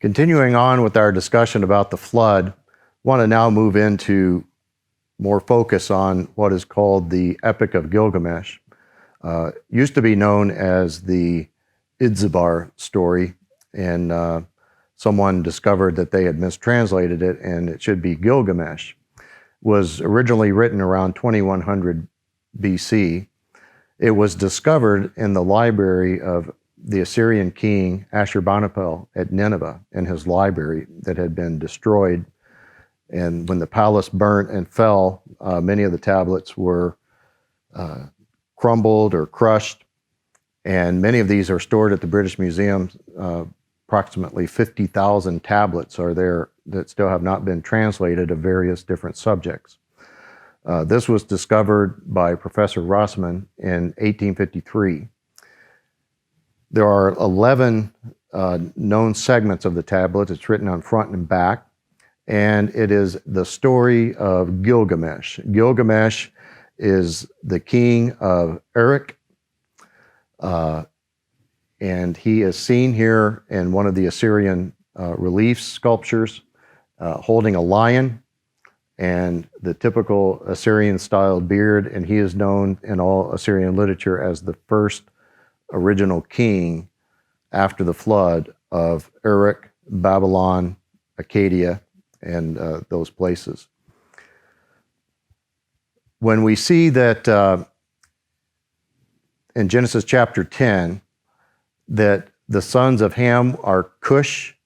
Continuing on with our discussion about the flood, I want to now move into more focus on what is called the Epic of Gilgamesh. Used to be known as the Idzabar story, and someone discovered that they had mistranslated it, and it should be Gilgamesh. Was originally written around 2100 BC. It was discovered in the library of the Assyrian king Ashurbanipal at Nineveh, in his library that had been destroyed. And when the palace burnt and fell, many of the tablets were crumbled or crushed. And many of these are stored at the British Museum. Approximately 50,000 tablets are there that still have not been translated of various different subjects. This was discovered by Professor Rossman in 1853. There are 11 known segments of the tablet. It's written on front and back, and it is the story of Gilgamesh. Gilgamesh is the king of Uruk, and he is seen here in one of the Assyrian relief sculptures holding a lion and the typical Assyrian-style beard, and he is known in all Assyrian literature as the first original king after the flood of Uruk, Babylon, Akkadian, and those places. When we see that in Genesis chapter 10, that the sons of Ham are Cush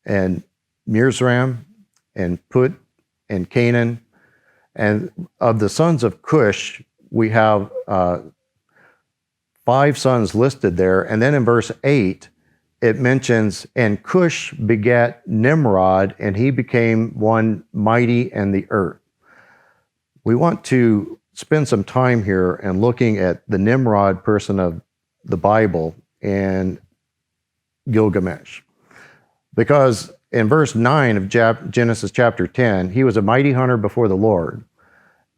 and Mizraim and Put and Canaan, and of the sons of Cush, we have 5 sons listed there, and then in verse 8, it mentions, and Cush begat Nimrod, and he became one mighty in the earth. We want to spend some time here and looking at the Nimrod person of the Bible and Gilgamesh. Because in verse 9 of Genesis chapter 10, he was a mighty hunter before the Lord.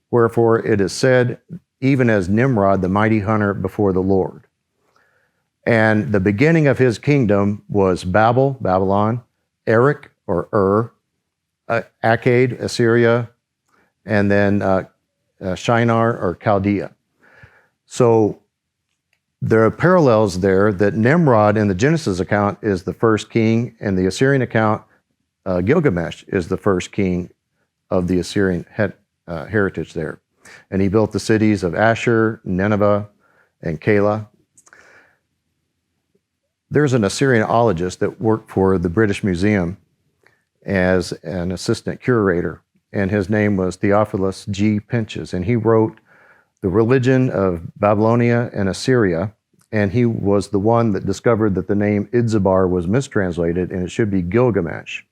Wherefore it is said, even as Nimrod, the mighty hunter before the Lord. And the beginning of his kingdom was Babylon, Erech or Akkad, Assyria, and then Shinar or Chaldea. So there are parallels there that Nimrod in the Genesis account is the first king, and the Assyrian account, Gilgamesh is the first king of the Assyrian heritage there. And he built the cities of Ashur, Nineveh, and Calah. There's an Assyrianologist that worked for the British Museum as an assistant curator, and his name was Theophilus G. Pinches, and he wrote The Religion of Babylonia and Assyria, and he was the one that discovered that the name Idzabar was mistranslated, and it should be Gilgamesh.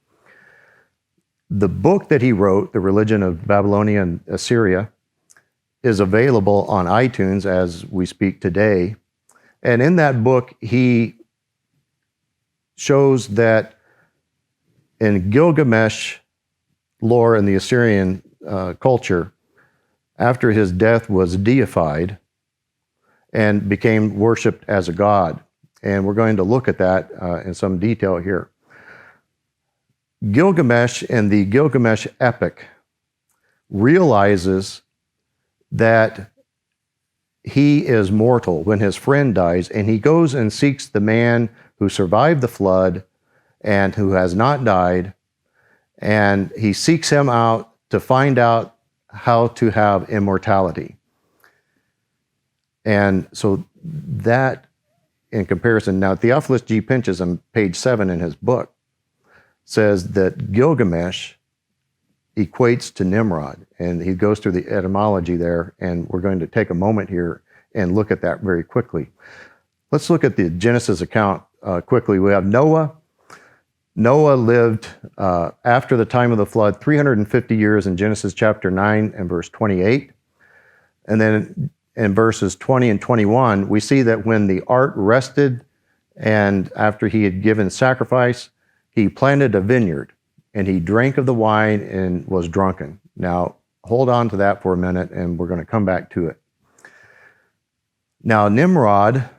The book that he wrote, The Religion of Babylonia and Assyria, is available on iTunes as we speak today. And in that book, he shows that in Gilgamesh lore in the Assyrian culture, after his death was deified and became worshipped as a god. And we're going to look at that in some detail here. Gilgamesh in the Gilgamesh epic realizes that he is mortal when his friend dies, and he goes and seeks the man who survived the flood and who has not died, and he seeks him out to find out how to have immortality. And so that, in comparison, now Theophilus G. Pinches on page 7 in his book says that Gilgamesh equates to Nimrod, and he goes through the etymology there, and we're going to take a moment here and look at that very quickly. Let's look at the Genesis account quickly. We have Noah. Noah lived after the time of the flood 350 years in Genesis chapter 9 and verse 28. And then in verses 20 and 21, we see that when the ark rested and after he had given sacrifice, he planted a vineyard and he drank of the wine and was drunken. Now, hold on to that for a minute and we're going to come back to it. Now, Nimrod,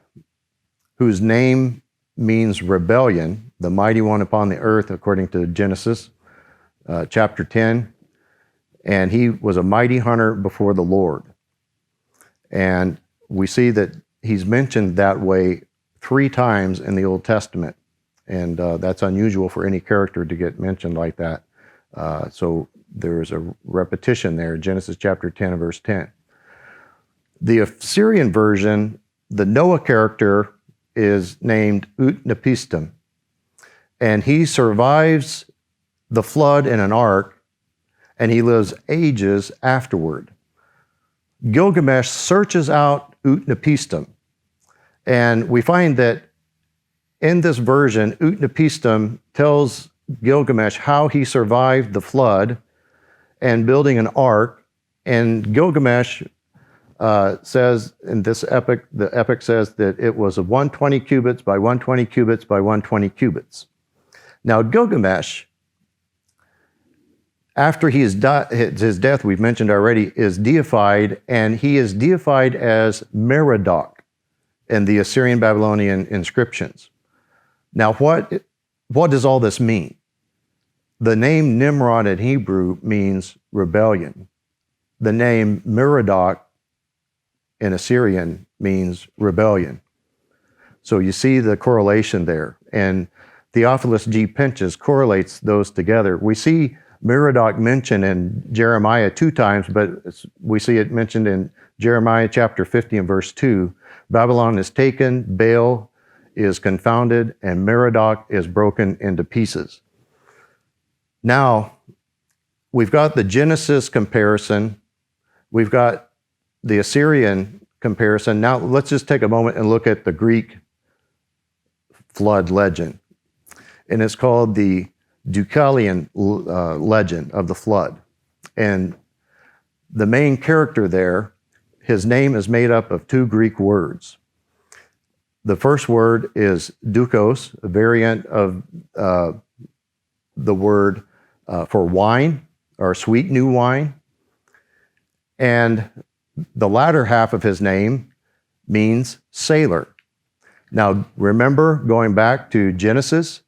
whose name means rebellion, the mighty one upon the earth, according to Genesis chapter 10. And he was a mighty hunter before the Lord. And we see that he's mentioned that way 3 times in the Old Testament. And that's unusual for any character to get mentioned like that. So there's a repetition there, Genesis chapter 10 and verse 10. The Assyrian version, the Noah character is named Utnapishtim. And he survives the flood in an ark, and he lives ages afterward. Gilgamesh searches out Utnapishtim, and we find that in this version, Utnapishtim tells Gilgamesh how he survived the flood and building an ark, and Gilgamesh says in this epic, the epic says that it was of 120 cubits by 120 cubits by 120 cubits. Now Gilgamesh, after his death, we've mentioned already, is deified, and he is deified as Merodach in the Assyrian Babylonian inscriptions. Now, what does all this mean? The name Nimrod in Hebrew means rebellion. The name Merodach in Assyrian means rebellion. So you see the correlation there. And Theophilus G. Pinches correlates those together. We see Merodach mentioned in Jeremiah 2 times, but we see it mentioned in Jeremiah chapter 50 and verse 2. Babylon is taken, Baal is confounded, and Merodach is broken into pieces. Now, we've got the Genesis comparison. We've got the Assyrian comparison. Now, let's just take a moment and look at the Greek flood legend. And it's called the Deucalion legend of the flood. And the main character there, his name is made up of 2 Greek words. The first word is dukos, a variant of the word for wine or sweet new wine. And the latter half of his name means sailor. Now, remember, going back to Genesis,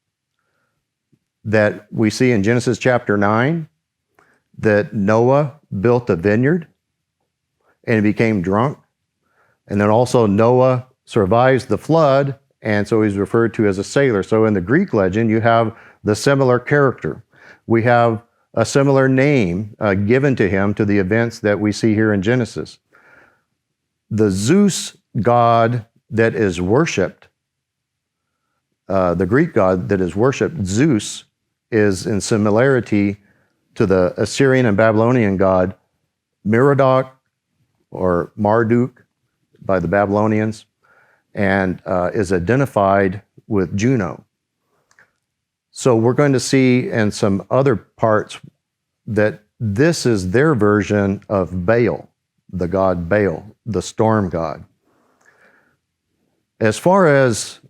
that we see in Genesis chapter 9 that Noah built a vineyard and he became drunk. And then also Noah survives the flood, and so he's referred to as a sailor. So in the Greek legend, you have the similar character. We have a similar name given to him to the events that we see here in Genesis. The Zeus god that is worshipped, the Greek god that is worshipped, Zeus, is in similarity to the Assyrian and Babylonian god Merodach or Marduk by the Babylonians, and is identified with Juno. So we're going to see in some other parts that this is their version of Baal, the god Baal, the storm god. As far as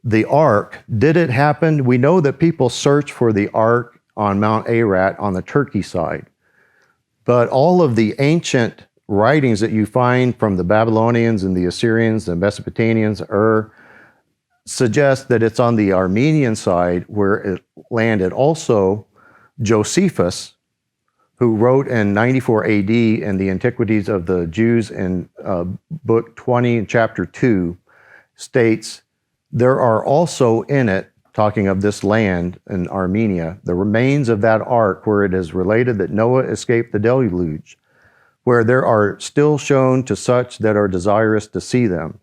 the ark, did it happen? We know that people searched for the ark on Mount Ararat on the Turkey side. But all of the ancient writings that you find from the Babylonians and the Assyrians, the Mesopotamians, suggest that it's on the Armenian side where it landed. Also, Josephus, who wrote in 94 AD in the Antiquities of the Jews in book 20, chapter 2, states, there are also in it, talking of this land in Armenia, the remains of that ark where it is related that Noah escaped the deluge, where there are still shown to such that are desirous to see them.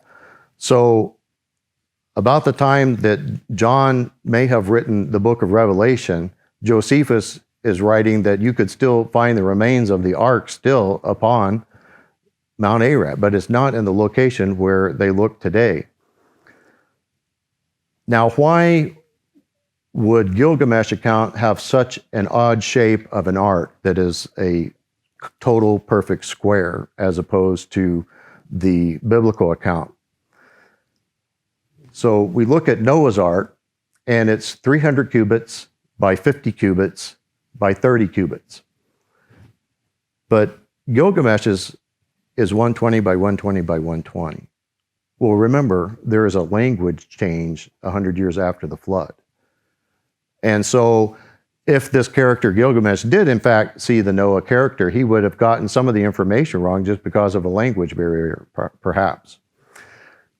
So about the time that John may have written the book of Revelation, Josephus is writing that you could still find the remains of the ark still upon Mount Ararat, but it's not in the location where they look today. Now, why would Gilgamesh account have such an odd shape of an ark that is a total perfect square as opposed to the biblical account? So we look at Noah's ark, and it's 300 cubits by 50 cubits by 30 cubits. But Gilgamesh's is 120 by 120 by 120. Well, remember, there is a language change 100 years after the flood. And so if this character Gilgamesh did in fact see the Noah character, he would have gotten some of the information wrong just because of a language barrier, perhaps.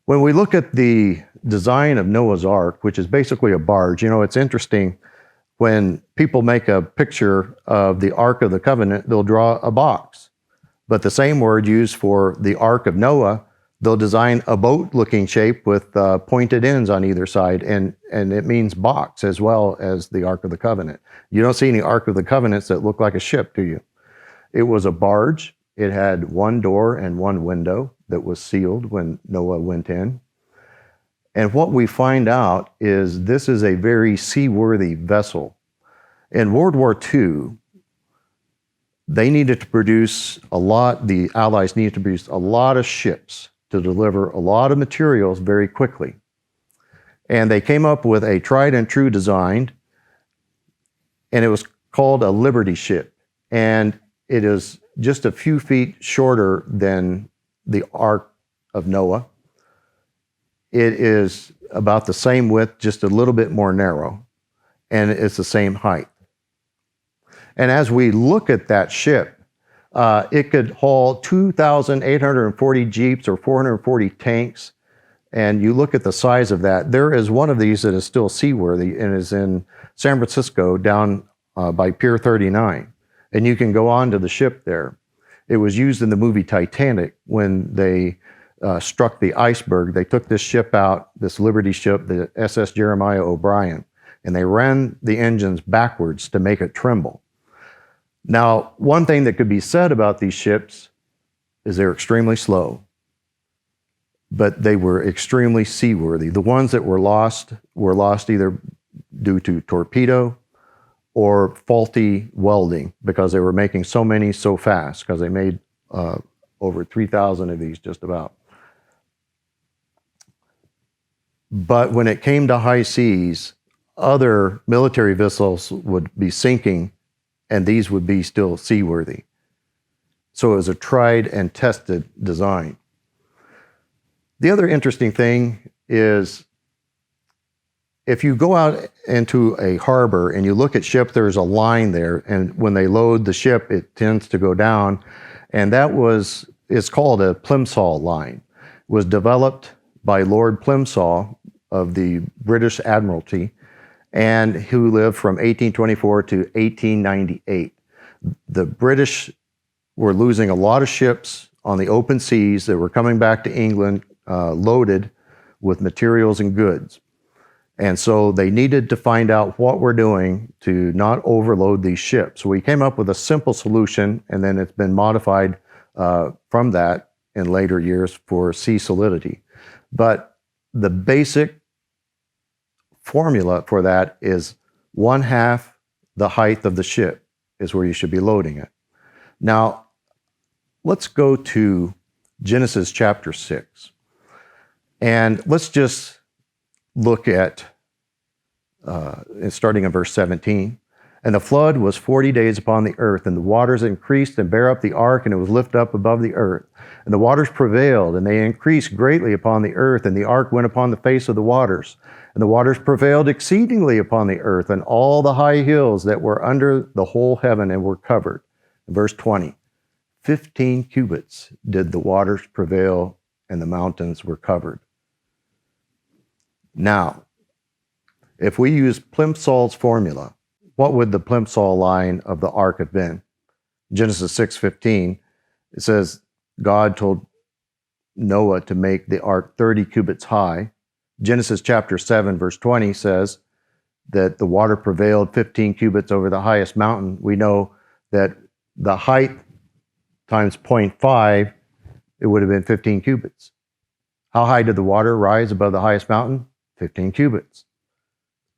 When we look at the design of Noah's Ark, which is basically a barge, it's interesting when people make a picture of the Ark of the Covenant, they'll draw a box. But the same word used for the Ark of Noah, they'll design a boat-looking shape with pointed ends on either side, and it means box as well as the Ark of the Covenant. You don't see any Ark of the Covenants that look like a ship, do you? It was a barge. It had one door and one window that was sealed when Noah went in. And what we find out is this is a very seaworthy vessel. In World War II, they needed to produce the Allies needed to produce a lot of ships to deliver a lot of materials very quickly. And they came up with a tried and true design, and it was called a Liberty ship. And it is just a few feet shorter than the Ark of Noah. It is about the same width, just a little bit more narrow, and it's the same height. And as we look at that ship, it could haul 2,840 Jeeps or 440 tanks. And you look at the size of that. There is one of these that is still seaworthy and is in San Francisco down by Pier 39. And you can go on to the ship there. It was used in the movie Titanic when they struck the iceberg. They took this ship out, this Liberty ship, the SS Jeremiah O'Brien, and they ran the engines backwards to make it tremble. Now, one thing that could be said about these ships is they're extremely slow, but they were extremely seaworthy. The ones that were lost either due to torpedo or faulty welding because they were making so many so fast, because they made over 3,000 of these just about. But when it came to high seas, other military vessels would be sinking and these would be still seaworthy. So it was a tried and tested design. The other interesting thing is if you go out into a harbor and you look at ship, there's a line there, and when they load the ship, it tends to go down, and it's called a Plimsoll line. It was developed by Lord Plimsoll of the British Admiralty, and who lived from 1824 to 1898. The British were losing a lot of ships on the open seas that were coming back to England loaded with materials and goods. And so they needed to find out what we're doing to not overload these ships. So we came up with a simple solution, and then it's been modified from that in later years for sea solidity. But the basic formula for that is 1/2 the height of the ship is where you should be loading it. Now, let's go to Genesis chapter 6. And let's just look at, starting in verse 17. And the flood was 40 days upon the earth, and the waters increased and bare up the ark, and it was lifted up above the earth. And the waters prevailed, and they increased greatly upon the earth, and the ark went upon the face of the waters. And the waters prevailed exceedingly upon the earth, and all the high hills that were under the whole heaven and were covered. Verse 20, 15 cubits did the waters prevail, and the mountains were covered. Now, if we use Plimsoll's formula, what would the Plimsoll line of the ark have been? Genesis 6:15, it says, God told Noah to make the ark 30 cubits high. Genesis chapter 7, verse 20 says that the water prevailed 15 cubits over the highest mountain. We know that the height times 0.5, it would have been 15 cubits. How high did the water rise above the highest mountain? 15 cubits.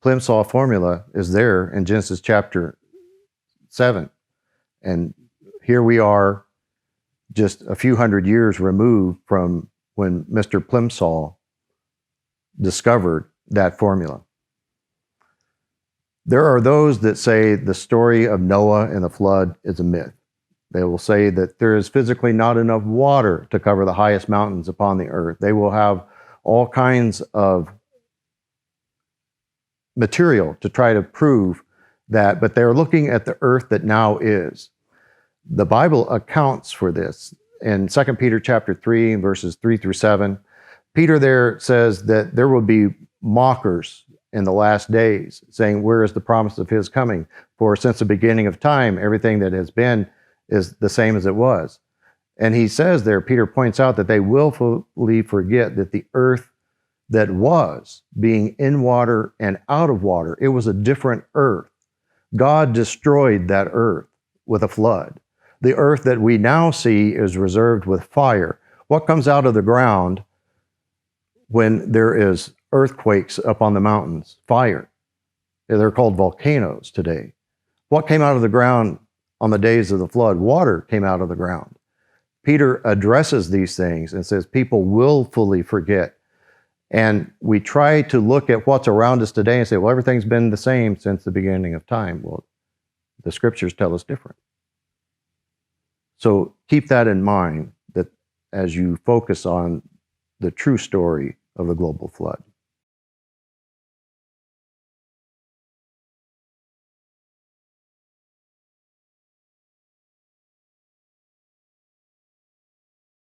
Plimsoll formula is there in Genesis chapter 7. And here we are just a few hundred years removed from when Mr. Plimsoll discovered that formula. There are those that say the story of Noah and the flood is a myth. They will say that there is physically not enough water to cover the highest mountains upon the earth. They will have all kinds of material to try to prove that, but they're looking at the earth that now is. The Bible accounts for this. In 2 Peter chapter 3, verses 3 through 7, Peter there says that there will be mockers in the last days, saying, where is the promise of his coming? For since the beginning of time, everything that has been is the same as it was. And he says there, Peter points out that they willfully forget that the earth that was, being in water and out of water, it was a different earth. God destroyed that earth with a flood. The earth that we now see is reserved with fire. What comes out of the ground when there is earthquakes up on the mountains? Fire. They're called volcanoes today. What came out of the ground on the days of the flood? Water came out of the ground. Peter addresses these things and says people willfully forget. And we try to look at what's around us today and say, well, everything's been the same since the beginning of time. Well, the scriptures tell us different. So keep that in mind, that as you focus on the true story of the global flood.